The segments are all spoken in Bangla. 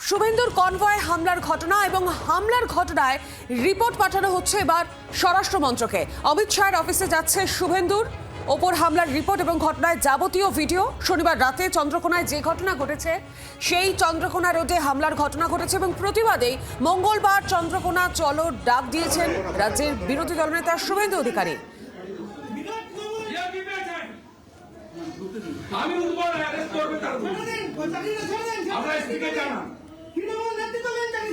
শুভেন্দুর কনভয় হামলার ঘটনা এবং হামলার ঘটনায় রিপোর্ট পাঠানো হচ্ছে এবার স্বরাষ্ট্র মন্ত্রকে। অমিত শাহের অফিসে যাচ্ছে শুভেন্দুর ওপর হামলার রিপোর্ট এবং ঘটনায় যাবতীয় ভিডিও। শনিবার রাতে চন্দ্রকোনায় যে ঘটনা ঘটেছে সেই চন্দ্রকোনা রোডে হামলার ঘটনা ঘটেছে এবং প্রতিবাদেই মঙ্গলবার চন্দ্রকোনা চলো ডাক দিয়েছেন রাজ্যের বিরোধী দলনেতা শুভেন্দু অধিকারী। আমি উদ্বোধন অ্যারেস্ট করবে তার আমরা স্পিকার জানান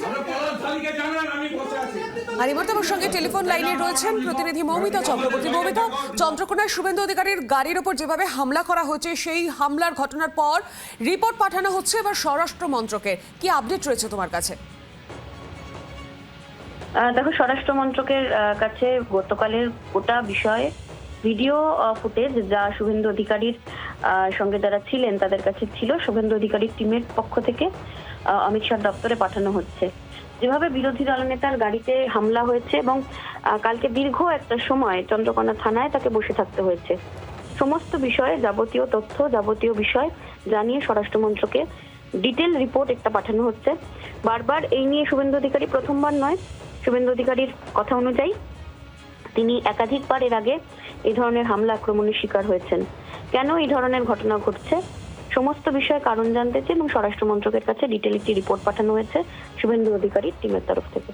আমরা পলাশ থালিকে জানান আমি বসে আছি। আর এই মুহূর্তে আমার সঙ্গে টেলিফোন লাইনে রয়েছেন প্রতিনিধি মৌমিতা চক্রবর্তী। মৌমিতা, চন্দ্রকোনায় শুভেন্দু অধিকারীর গাড়ির ওপর যেভাবে হামলা করা হয়েছে সেই হামলার ঘটনার পর রিপোর্ট পাঠানো হচ্ছে এবার স্বরাষ্ট্র মন্ত্রকে, কি আপডেট রয়েছে তোমার কাছে? দেখো, স্বরাষ্ট্র মন্ত্রকের কাছে গতকালের গোটা বিষয়ে ভিডিও ফুটেজ যা শুভেন্দু অধিকারীর সঙ্গে যারা ছিলেন তাদের কাছে ছিল, শুভেন্দু অধিকারীর টিমের পক্ষ থেকে অমিত শাহ দপ্তরে পাঠানো হচ্ছে। যেভাবে বিরোধী দলনেতার গাড়িতে হামলা হয়েছে এবং কালকে দীর্ঘ একটা সময় চন্দ্রকোনা থানায় তাকে বসে থাকতে হয়েছে, সমস্ত বিষয়ে যাবতীয় তথ্য যাবতীয় বিষয় জানিয়ে স্বরাষ্ট্র মন্ত্রকে ডিটেল রিপোর্ট একটা পাঠানো হচ্ছে। বারবার এই নিয়ে শুভেন্দু অধিকারী প্রথমবার নয়, শুভেন্দু অধিকারীর কথা অনুযায়ী তিনি একাধিকবার এর আগে এই ধরনের হামলা আক্রমণের শিকার হয়েছেন। কেন এই ধরনের ঘটনা ঘটছে সমস্ত বিষয়ে কারণ জানতে চেয়ে এবং স্বরাষ্ট্র মন্ত্রকের কাছে ডিটেল একটি রিপোর্ট পাঠানো হয়েছে শুভেন্দু অধিকারীর টিমের তরফ থেকে।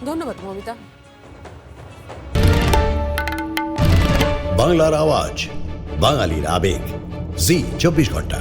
ধন্যবাদ মৌমিতা। বাংলার আওয়াজ, বাঙালির আবেগ, জি 24 ঘন্টা।